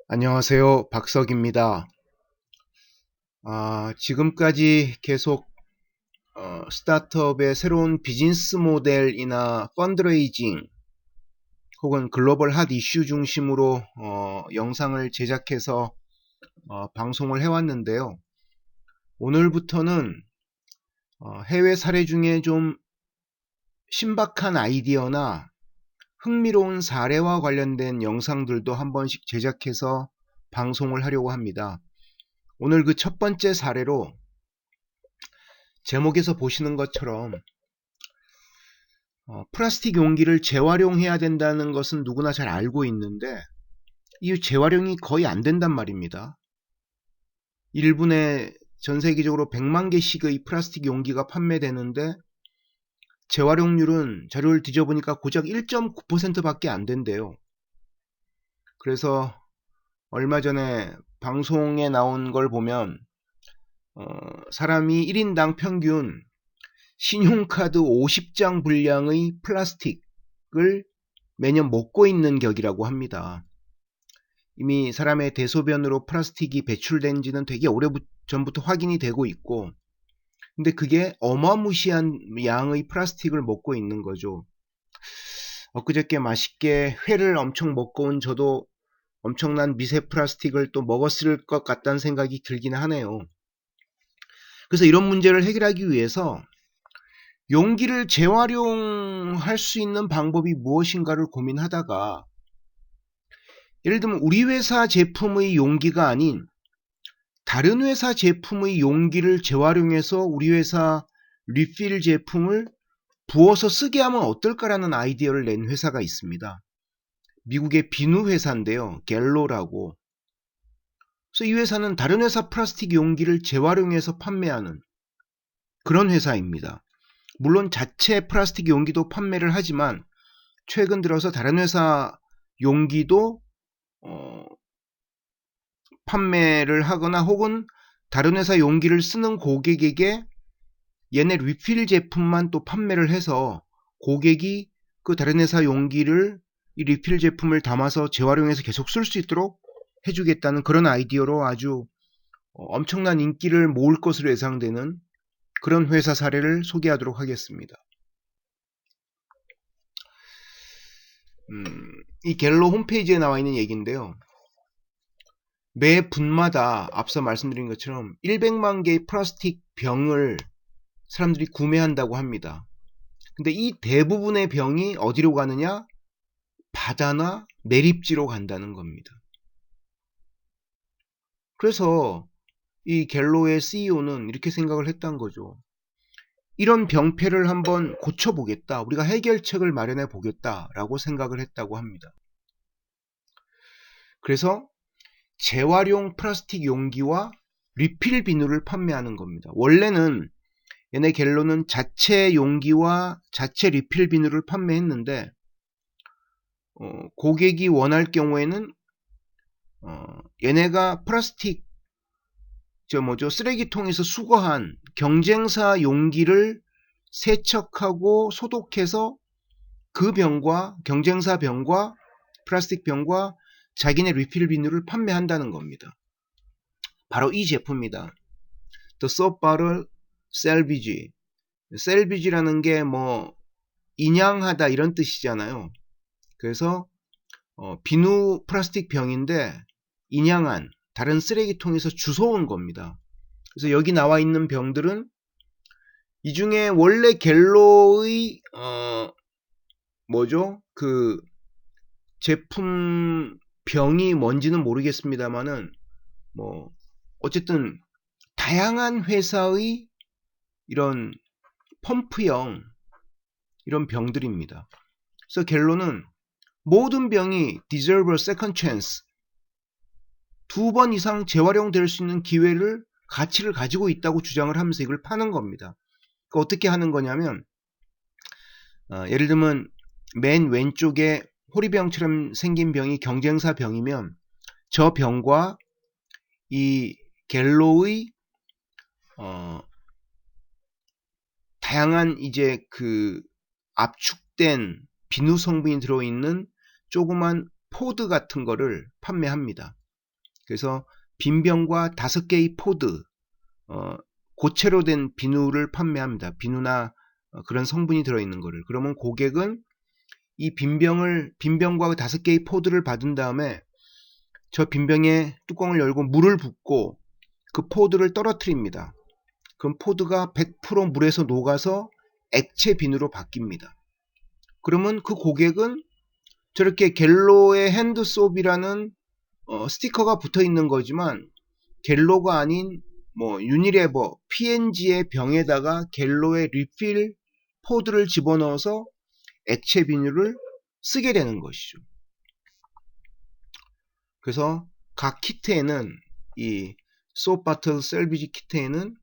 안녕하세요. 박석입니다. 지금까지 계속 스타트업의 새로운 비즈니스 모델이나 펀드레이징 혹은 글로벌 핫 이슈 중심으로 영상을 제작해서 방송을 해왔는데요. 오늘부터는 해외 사례 중에 좀 신박한 아이디어나 흥미로운 사례와 관련된 영상들도 한 번씩 제작해서 방송을 하려고 합니다. 오늘 그 첫 번째 사례로 제목에서 보시는 것처럼 플라스틱 용기를 재활용해야 된다는 것은 누구나 잘 알고 있는데 이 재활용이 거의 안 된단 말입니다. 1분에 전 세계적으로 100만 개씩의 플라스틱 용기가 판매되는데 재활용률은 자료를 뒤져보니까 고작 1.9% 밖에 안 된대요. 그래서 얼마 전에 방송에 나온 걸 보면 사람이 1인당 평균 신용카드 50장 분량의 플라스틱을 매년 먹고 있는 격이라고 합니다. 이미 사람의 대소변으로 플라스틱이 배출된 지는 되게 오래 전부터 확인이 되고 있고, 근데 그게 어마무시한 양의 플라스틱을 먹고 있는 거죠. 엊그저께 맛있게 회를 엄청 먹고 온 저도 엄청난 미세 플라스틱을 또 먹었을 것 같다는 생각이 들긴 하네요. 그래서 이런 문제를 해결하기 위해서 용기를 재활용할 수 있는 방법이 무엇인가를 고민하다가, 예를 들면 우리 회사 제품의 용기가 아닌 다른 회사 제품의 용기를 재활용해서 우리 회사 리필 제품을 부어서 쓰게 하면 어떨까라는 아이디어를 낸 회사가 있습니다. 미국의 비누 회사인데요. 갤로라고. 그래서 이 회사는 다른 회사 플라스틱 용기를 재활용해서 판매하는 그런 회사입니다. 물론 자체 플라스틱 용기도 판매를 하지만 최근 들어서 다른 회사 용기도 판매를 하거나 혹은 다른 회사 용기를 쓰는 고객에게 얘네 리필 제품만 또 판매를 해서 고객이 그 다른 회사 용기를 이 리필 제품을 담아서 재활용해서 계속 쓸 수 있도록 해주겠다는 그런 아이디어로 아주 엄청난 인기를 모을 것으로 예상되는 그런 회사 사례를 소개하도록 하겠습니다. 이 갤로 홈페이지에 나와 있는 얘기인데요. 매 분마다 앞서 말씀드린 것처럼 100만 개의 플라스틱 병을 사람들이 구매한다고 합니다. 근데 이 대부분의 병이 어디로 가느냐? 바다나 매립지로 간다는 겁니다. 그래서 이 갤로의 CEO는 이렇게 생각을 했던 거죠. 이런 병폐를 한번 고쳐보겠다. 우리가 해결책을 마련해 보겠다라고 생각을 했다고 합니다. 그래서 재활용 플라스틱 용기와 리필 비누를 판매하는 겁니다. 원래는 얘네 갤로는 자체 용기와 자체 리필 비누를 판매했는데 고객이 원할 경우에는 얘네가 플라스틱 쓰레기통에서 수거한 경쟁사 용기를 세척하고 소독해서 그 병과 경쟁사 병과 플라스틱 병과 자기네 리필 비누를 판매한다는 겁니다. 바로 이 제품입니다. The Soap Bottle Salvage. 셀비지라는 게 인양하다 이런 뜻이잖아요. 그래서 비누 플라스틱 병인데 인양한 다른 쓰레기통에서 주워온 겁니다. 그래서 여기 나와 있는 병들은 이 중에 원래 갤로의 그 제품 병이 뭔지는 모르겠습니다만은 어쨌든 다양한 회사의 이런 펌프형 이런 병들입니다. 그래서 갤로는 모든 병이 deserve a second chance, 2번 이상 재활용될 수 있는 가치를 가지고 있다고 주장을 하면서 이걸 파는 겁니다. 그러니까 어떻게 하는 거냐면 예를 들면 맨 왼쪽에 호리병처럼 생긴 병이 경쟁사 병이면 저 병과 이 갤로의 다양한 이제 그 압축된 비누 성분이 들어있는 조그만 포드 같은 거를 판매합니다. 그래서 빈병과 5개의 포드, 고체로 된 비누를 판매합니다. 비누나 그런 성분이 들어있는 거를. 그러면 고객은 이 빈병과 5개의 포드를 받은 다음에 저 빈병의 뚜껑을 열고 물을 붓고 그 포드를 떨어뜨립니다. 그럼 포드가 100% 물에서 녹아서 액체 비누로 바뀝니다. 그러면 그 고객은 저렇게 갤로의 핸드소비라는 스티커가 붙어 있는 거지만 갤로가 아닌 뭐 유니레버, P&G의 병에다가 갤로의 리필 포드를 집어넣어서 액체 비누를 쓰게 되는 것이죠. 그래서 각 키트에는 이 소프 바틀 셀비지 키트에는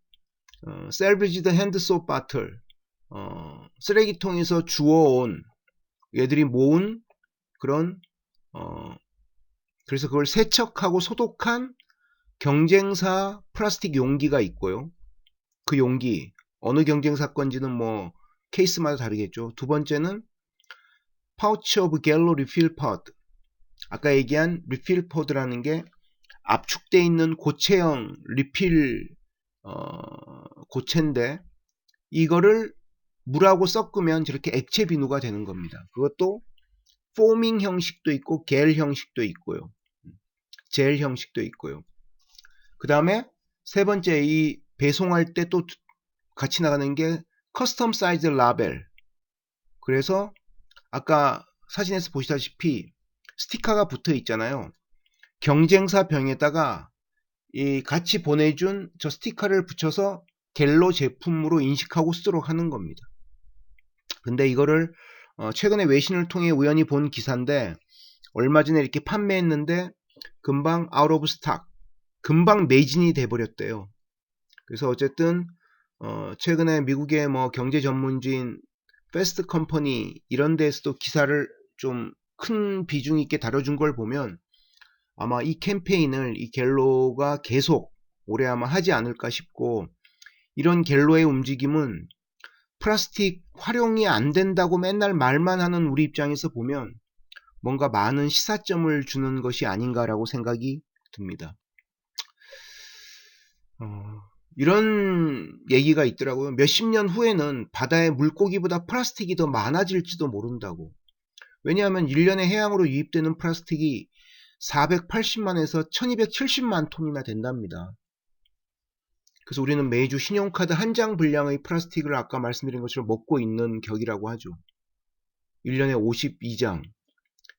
셀비지드 핸드 소프 바틀, 쓰레기통에서 주워온 얘들이 모은 그런 그래서 그걸 세척하고 소독한 경쟁사 플라스틱 용기가 있고요. 그 용기 어느 경쟁사 건지는 뭐 케이스마다 다르겠죠. 두 번째는 파우치 오브 갤로 리필 포드, 아까 얘기한 리필 포드라는 게 압축되어 있는 고체형 리필 고체인데 이거를 물하고 섞으면 저렇게 액체 비누가 되는 겁니다. 그것도 포밍 형식도 있고 겔 형식도 있고요. 젤 형식도 있고요. 그 다음에 세 번째, 이 배송할 때 또 같이 나가는 게 커스텀 사이즈 라벨. 그래서 아까 사진에서 보시다시피 스티커가 붙어 있잖아요. 경쟁사 병에다가 이 같이 보내준 저 스티커를 붙여서 갤로 제품으로 인식하고 쓰도록 하는 겁니다. 근데 이거를 최근에 외신을 통해 우연히 본 기사인데 얼마 전에 이렇게 판매했는데 금방 아웃 오브 스탁, 금방 매진이 돼버렸대요. 그래서 어쨌든 최근에 미국의 뭐 경제 전문지인 패스트 컴퍼니 이런 데에서도 기사를 좀 큰 비중 있게 다뤄준 걸 보면 아마 이 캠페인을 이 갤로가 계속 오래 아마 하지 않을까 싶고, 이런 갤로의 움직임은 플라스틱 활용이 안 된다고 맨날 말만 하는 우리 입장에서 보면 뭔가 많은 시사점을 주는 것이 아닌가라고 생각이 듭니다. 이런 얘기가 있더라고요. 몇십 년 후에는 바다의 물고기보다 플라스틱이 더 많아질지도 모른다고. 왜냐하면 1년에 해양으로 유입되는 플라스틱이 480만에서 1270만 톤이나 된답니다. 그래서 우리는 매주 신용카드 한 장 분량의 플라스틱을 아까 말씀드린 것처럼 먹고 있는 격이라고 하죠. 1년에 52장.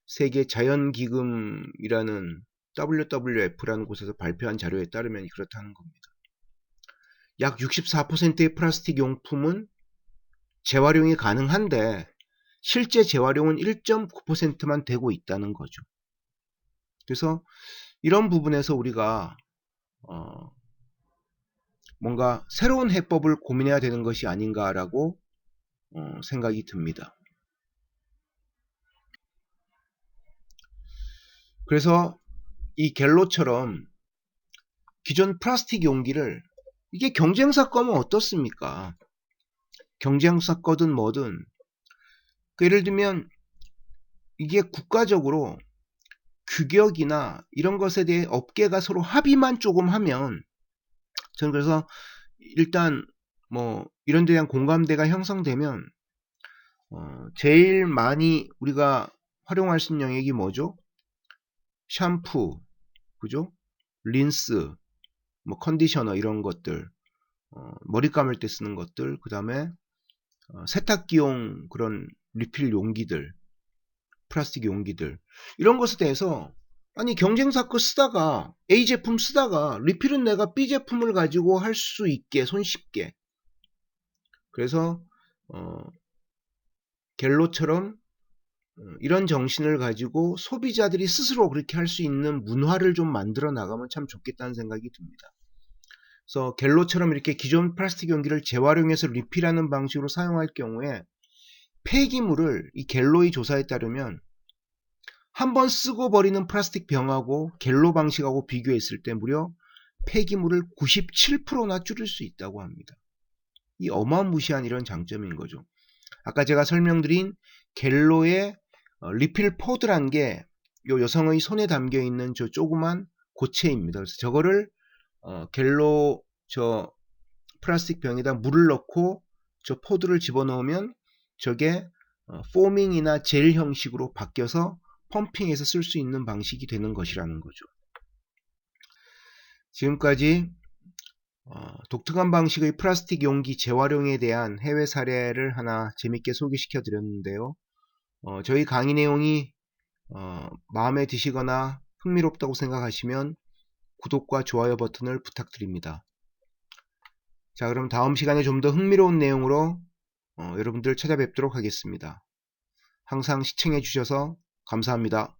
세계 자연기금이라는 WWF라는 곳에서 발표한 자료에 따르면 그렇다는 겁니다. 약 64%의 플라스틱 용품은 재활용이 가능한데 실제 재활용은 1.9%만 되고 있다는 거죠. 그래서 이런 부분에서 우리가 뭔가 새로운 해법을 고민해야 되는 것이 아닌가라고 생각이 듭니다. 그래서 이 갤로처럼 기존 플라스틱 용기를, 이게 경쟁사 거면 어떻습니까? 경쟁사 거든 뭐든, 예를 들면 이게 국가적으로 규격이나 이런 것에 대해 업계가 서로 합의만 조금 하면, 저는 그래서 일단 뭐 이런 데 대한 공감대가 형성되면 제일 많이 우리가 활용할 수 있는 영역이 뭐죠? 샴푸, 그죠? 린스, 뭐 컨디셔너 이런 것들, 머리 감을 때 쓰는 것들, 그 다음에 세탁기용 그런 리필 용기들, 플라스틱 용기들, 이런 것에 대해서 아니 경쟁사 거 쓰다가 A 제품 쓰다가 리필은 내가 B 제품을 가지고 할 수 있게 손쉽게, 그래서 갤로처럼 이런 정신을 가지고 소비자들이 스스로 그렇게 할 수 있는 문화를 좀 만들어 나가면 참 좋겠다는 생각이 듭니다. 그래서 갤로처럼 이렇게 기존 플라스틱 용기를 재활용해서 리필하는 방식으로 사용할 경우에 폐기물을, 이 갤로의 조사에 따르면 한번 쓰고 버리는 플라스틱 병하고 갤로 방식하고 비교했을 때 무려 폐기물을 97%나 줄일 수 있다고 합니다. 이 어마무시한 이런 장점인 거죠. 아까 제가 설명드린 갤로의 리필 포드란 게 요 여성의 손에 담겨 있는 저 조그만 고체입니다. 그래서 저거를 갤로 저 플라스틱 병에다 물을 넣고 저 포드를 집어넣으면 저게 포밍이나 젤 형식으로 바뀌어서 펌핑해서 쓸 수 있는 방식이 되는 것이라는 거죠. 지금까지 독특한 방식의 플라스틱 용기 재활용에 대한 해외 사례를 하나 재밌게 소개시켜 드렸는데요. 저희 강의 내용이 마음에 드시거나 흥미롭다고 생각하시면 구독과 좋아요 버튼을 부탁드립니다. 자, 그럼 다음 시간에 좀 더 흥미로운 내용으로 여러분들 찾아뵙도록 하겠습니다. 항상 시청해 주셔서 감사합니다.